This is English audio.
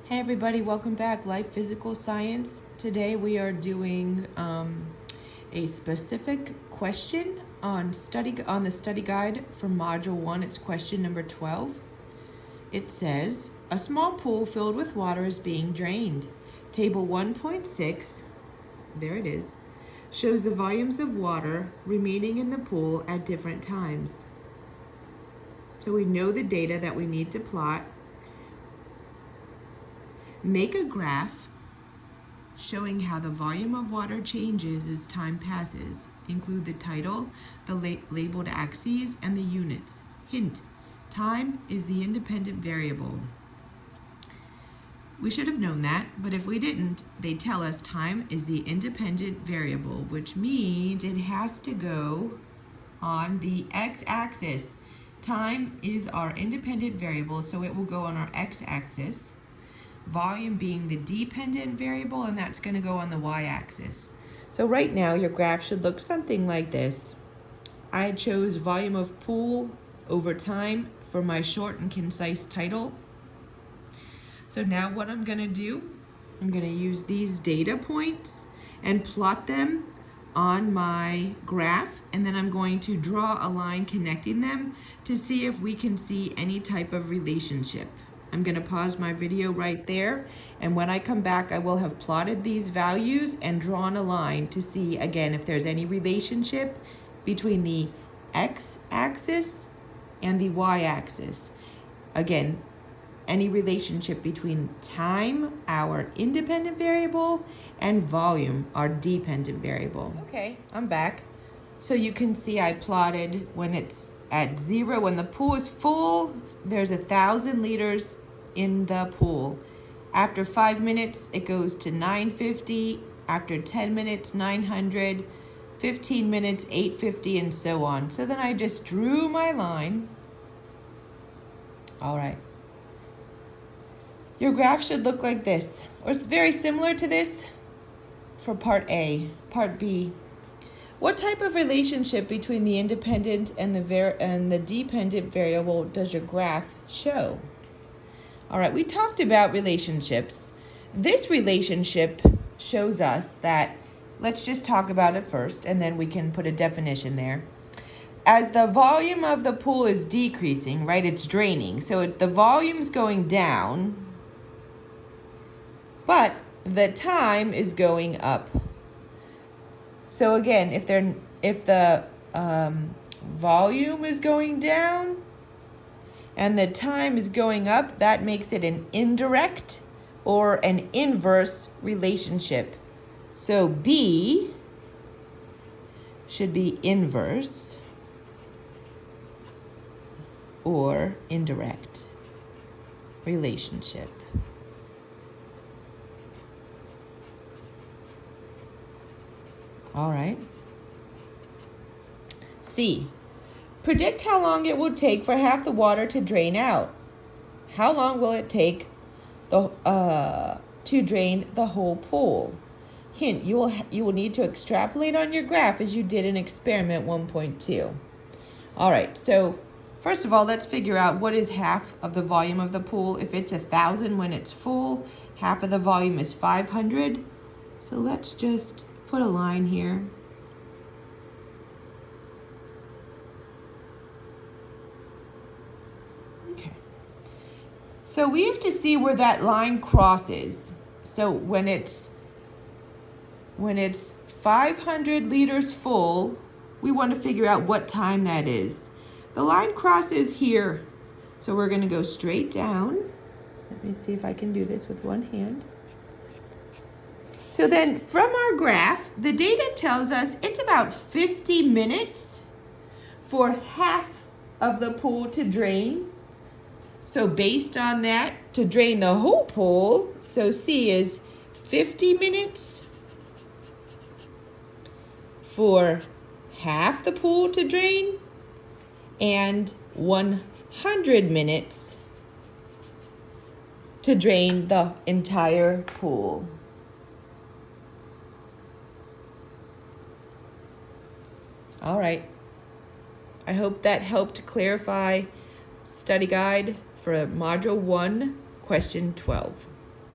Hey everybody, welcome back. Life Physical Science. Today we are doing a specific question on the study guide for Module 1. It's question number 12. It says, a small pool filled with water is being drained. Table 1.6, there it is, shows the volumes of water remaining in the pool at different times. So we know the data that we need to plot. Make a graph showing how the volume of water changes as time passes. Include the title, the labeled axes, and the units. Hint, time is the independent variable. We should have known that, but if we didn't, they tell us time is the independent variable, which means it has to go on the x-axis. Time is our independent variable, so it will go on our x-axis. Volume being the dependent variable, and that's going to go on the y-axis. So right now your graph should look something like this. I chose volume of pool over time for my short and concise title. So now what I'm going to do, I'm going to use these data points and plot them on my graph, and then I'm going to draw a line connecting them to see if we can see any type of relationship. I'm going to pause my video right there, and when I come back I will have plotted these values and drawn a line to see again if there's any relationship between the x-axis and the y-axis. Again, any relationship between time, our independent variable, and volume, our dependent variable. Okay, I'm back. So you can see I plotted when it's at 0, when the pool is full, there's 1,000 liters in the pool. After 5 minutes, it goes to 950. After 10 minutes, 900. 15 minutes, 850, and so on. So then I just drew my line. All right. Your graph should look like this, or it's very similar to this for part A. Part B. What type of relationship between the independent and the dependent variable does your graph show? All right, we talked about relationships. This relationship shows us that, let's just talk about it first, and then we can put a definition there. As the volume of the pool is decreasing, right, it's draining, so the volume's going down, but the time is going up. So again, if the volume is going down and the time is going up, that makes it an indirect or an inverse relationship. So B should be inverse or indirect relationship. All right. C. Predict how long it will take for half the water to drain out. How long will it take to drain the whole pool? Hint, you will need to extrapolate on your graph as you did in experiment 1.2. All right, so first of all, let's figure out what is half of the volume of the pool. If it's 1,000 when it's full, half of the volume is 500. So let's just put a line here. Okay. So we have to see where that line crosses. So when it's 500 liters full, we want to figure out what time that is. The line crosses here. So we're going to go straight down. Let me see if I can do this with one hand. So then from our graph, the data tells us it's about 50 minutes for half of the pool to drain. So based on that, to drain the whole pool, so C is 50 minutes for half the pool to drain and 100 minutes to drain the entire pool. All right. I hope that helped clarify study guide for Module 1, question 12.